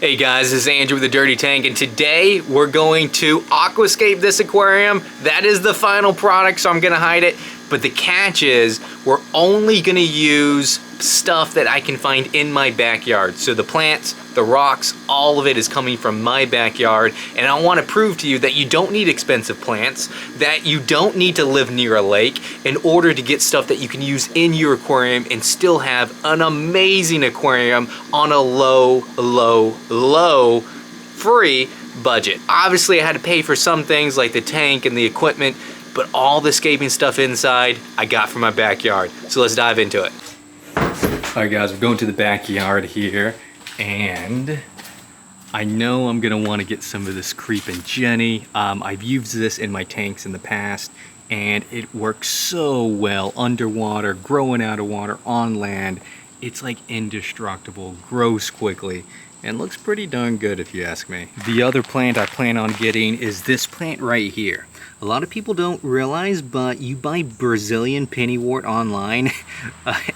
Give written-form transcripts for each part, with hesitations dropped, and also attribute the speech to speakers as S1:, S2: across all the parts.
S1: Hey guys, this is Andrew with the Dirty Tank, and today we're going to aquascape this aquarium. That is the final product, so I'm gonna hide it. But the catch is, we're only gonna use stuff that I can find in my backyard. So the plants, the rocks, all of it is coming from my backyard. And I wanna prove to you that you don't need expensive plants, that you don't need to live near a lake in order to get stuff that you can use in your aquarium and still have an amazing aquarium on a low free budget. Obviously I had to pay for some things like the tank and the equipment, but all the scaping stuff inside I got from my backyard. So let's dive into it. All right guys, we're going to the backyard here, and I know I'm gonna wanna get some of this Creepin' Jenny. I've used this in my tanks in the past, and it works so well underwater, growing out of water, on land. It's like indestructible, grows quickly, and looks pretty darn good if you ask me. The other plant I plan on getting is this plant right here. A lot of people don't realize, but you buy Brazilian pennywort online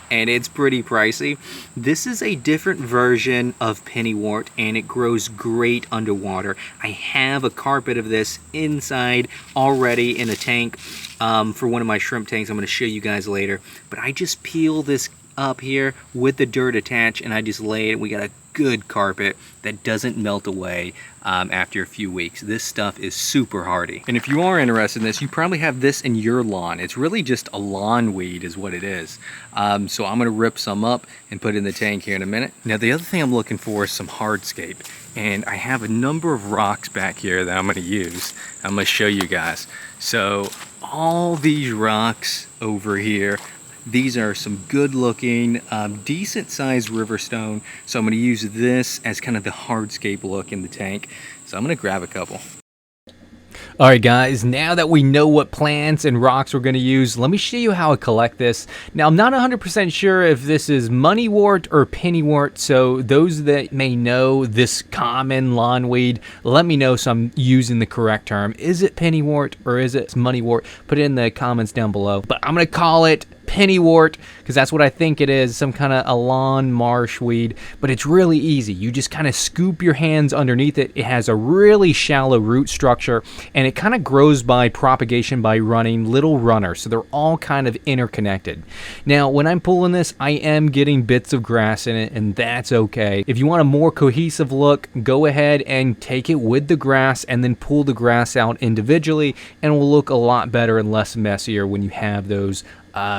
S1: and it's pretty pricey. This is a different version of pennywort and it grows great underwater. I have a carpet of this inside already in a tank for one of my shrimp tanks. I'm going to show you guys later, but I just peel this up here with the dirt attached and I just lay it. We got a good carpet that doesn't melt away after a few weeks. This stuff is super hardy. And if you are interested in this, you probably have this in your lawn. It's really just a lawn weed is what it is. So I'm gonna rip some up and put it in the tank here in a minute. Now the other thing I'm looking for is some hardscape. And I have a number of rocks back here that I'm gonna use. I'm gonna show you guys. So all these rocks over here, these are some good looking, decent sized river stone. So I'm gonna use this as kind of the hardscape look in the tank. So I'm gonna grab a couple. All right guys, now that we know what plants and rocks we're gonna use, let me show you how I collect this. Now I'm not 100% sure if this is moneywort or pennywort, so those that may know this common lawn weed, let me know so I'm using the correct term. Is it pennywort or is it moneywort? Put it in the comments down below. But I'm gonna call it pennywort because that's what I think it is, some kind of a lawn marsh weed. But it's really easy. You just kind of scoop your hands underneath it. It has a really shallow root structure and it kind of grows by propagation by running little runners, so they're all kind of interconnected. Now when I'm pulling this, I am getting bits of grass in it, and that's okay. If you want a more cohesive look, go ahead and take it with the grass and then pull the grass out individually, and it will look a lot better and less messier when you have those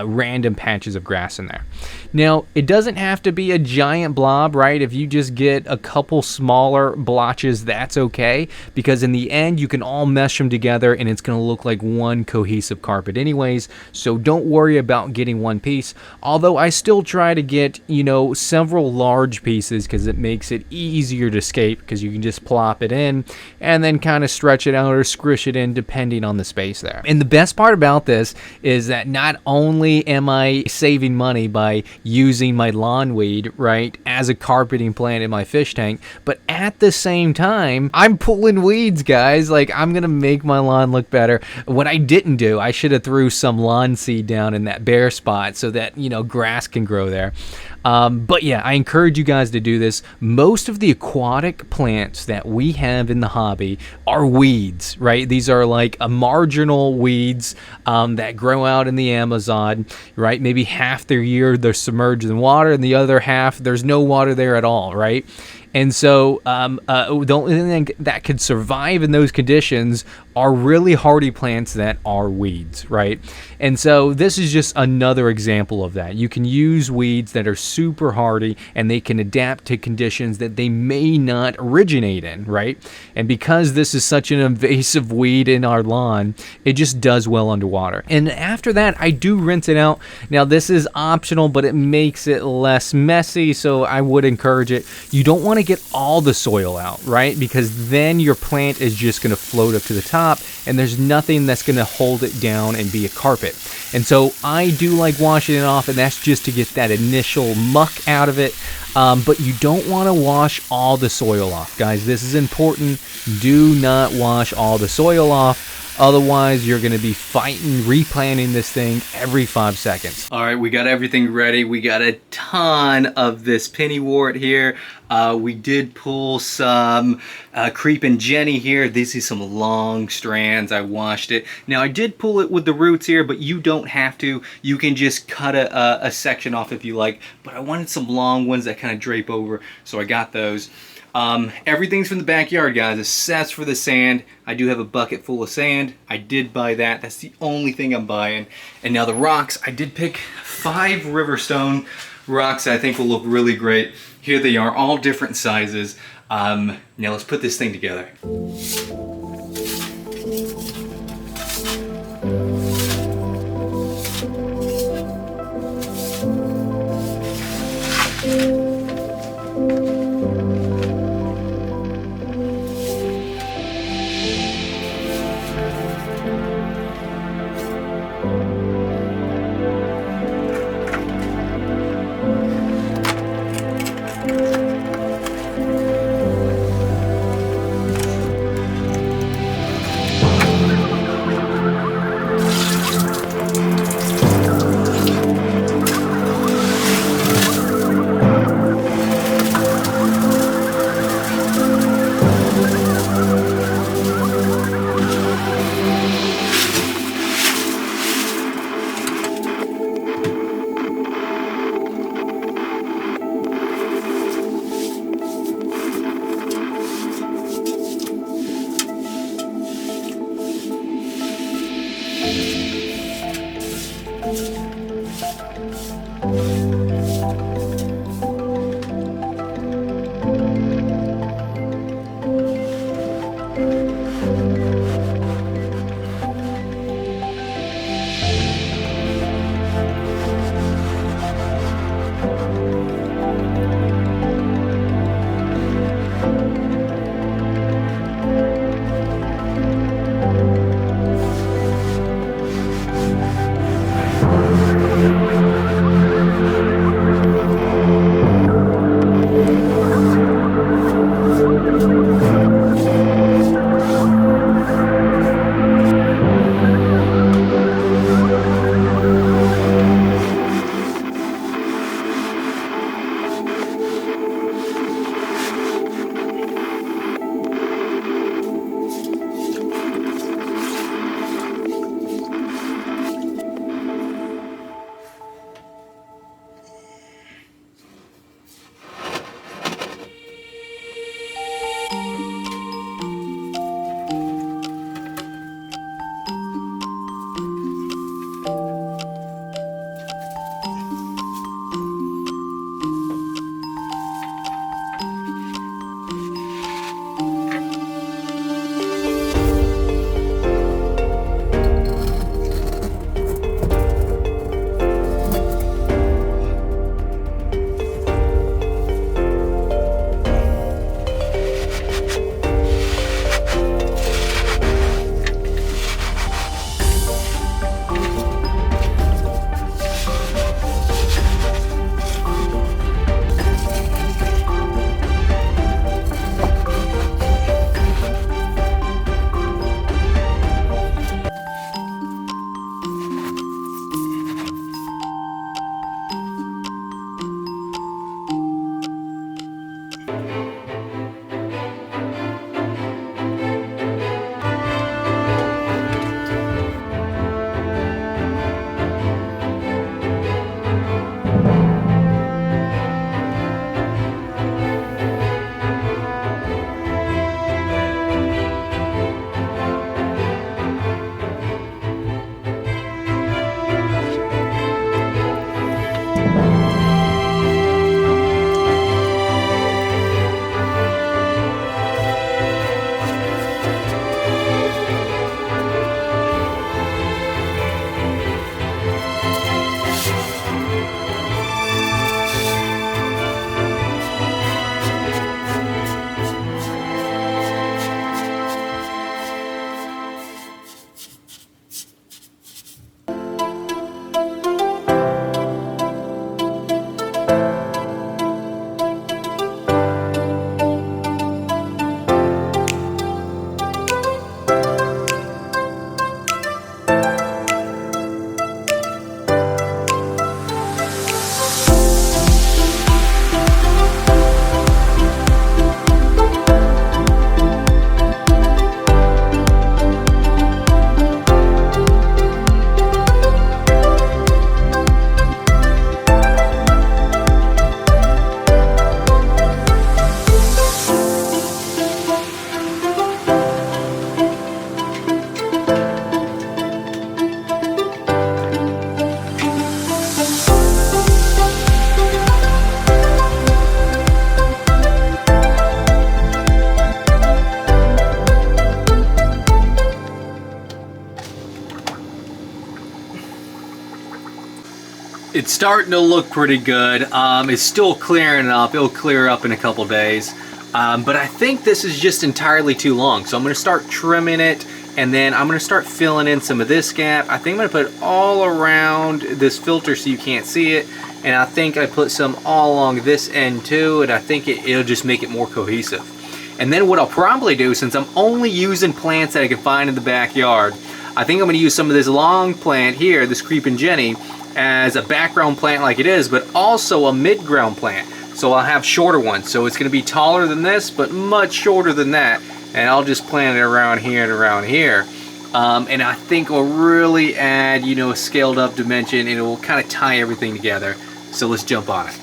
S1: random patches of grass in there. Now it doesn't have to be a giant blob, right? If you just get a couple smaller blotches, that's okay, because in the end you can all mesh them together and it's going to look like one cohesive carpet anyways. So don't worry about getting one piece, although I still try to get, you know, several large pieces because it makes it easier to scape, because you can just plop it in and then kind of stretch it out or squish it in depending on the space there. And the best part about this is that not only am I saving money by using my lawn weed, right, as a carpeting plant in my fish tank, but at the same time, I'm pulling weeds, guys. Like, I'm gonna make my lawn look better. What I didn't do, I should have threw some lawn seed down in that bare spot so that, you know, grass can grow there. But yeah, I encourage you guys to do this. Most of the aquatic plants that we have in the hobby are weeds, right? These are like a marginal weeds that grow out in the Amazon, right? Maybe half their year they're submerged in water, and the other half there's no water there at all, right? And so the only thing that could survive in those conditions are really hardy plants that are weeds, right? And so this is just another example of that. You can use weeds that are super hardy and they can adapt to conditions that they may not originate in, right? And because this is such an invasive weed in our lawn, it just does well underwater. And after that, I do rinse it out. Now this is optional, but it makes it less messy, so I would encourage it. You don't want to get all the soil out, right? Because then your plant is just going to float up to the top and there's nothing that's going to hold it down and be a carpet. And so I do like washing it off, and that's just to get that initial muck out of it. But you don't want to wash all the soil off, guys. This is important. Do not wash all the soil off. Otherwise, you're going to be fighting, replanting this thing every 5 seconds. All right, we got everything ready. We got a ton of this pennywort here. We did pull some creeping Jenny here. This is some long strands. I washed it. Now I did pull it with the roots here, but you don't have to. You can just cut a section off if you like, but I wanted some long ones that kind of drape over, so I got those. Everything's from the backyard, guys, except for the sand. I do have a bucket full of sand. I did buy that. That's the only thing I'm buying. And now the rocks, I did pick 5 Riverstone rocks that I think will look really great. Here they are, all different sizes. Now let's put this thing together. It's starting to look pretty good. It's still clearing up. It'll clear up in a couple days. But I think this is just entirely too long. So I'm gonna start trimming it, and then I'm gonna start filling in some of this gap. I think I'm gonna put it all around this filter so you can't see it. And I think I put some all along this end too, and I think it'll just make it more cohesive. And then what I'll probably do, since I'm only using plants that I can find in the backyard, I think I'm gonna use some of this long plant here, this creeping Jenny, as a background plant like it is, but also a mid-ground plant. So I'll have shorter ones. So it's gonna be taller than this, but much shorter than that. And I'll just plant it around here and around here. And I think it'll really add, you know, a scaled up dimension, and it will kind of tie everything together. So let's jump on it.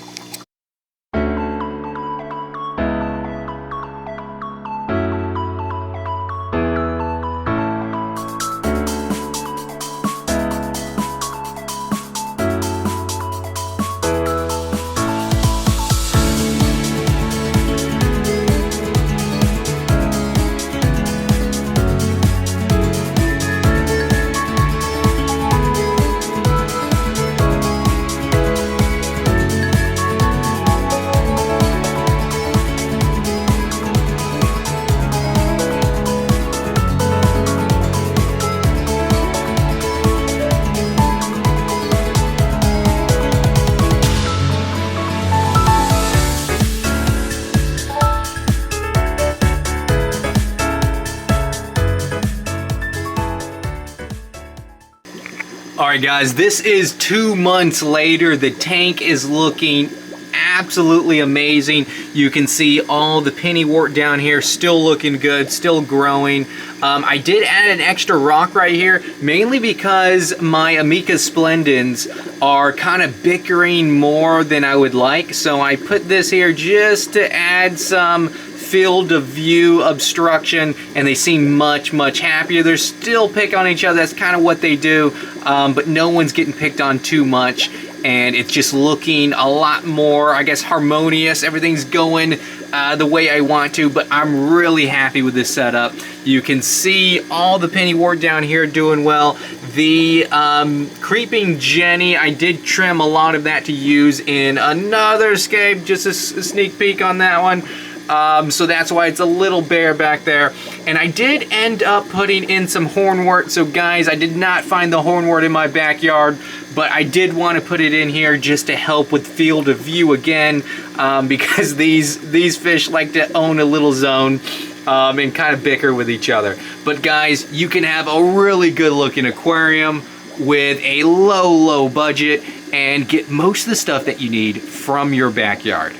S1: Alright guys, this is 2 months later. The tank is looking absolutely amazing. You can see all the pennywort down here still looking good, still growing. I did add an extra rock right here, mainly because my Amica splendens are kind of bickering more than I would like. So I put this here just to add some field of view obstruction, and they seem much happier. They're still picking on each other. That's kind of what they do, but no one's getting picked on too much, and it's just looking a lot more, I guess, harmonious. Everything's going the way I want to, but I'm really happy with this setup. You can see all the pennywort down here doing well. The creeping Jenny, I did trim a lot of that to use in another scape, just a sneak peek on that one. So that's why it's a little bare back there. And I did end up putting in some hornwort. So guys, I did not find the hornwort in my backyard, but I did want to put it in here just to help with field of view again, because these fish like to own a little zone and kind of bicker with each other. But guys, you can have a really good looking aquarium with a low budget and get most of the stuff that you need from your backyard.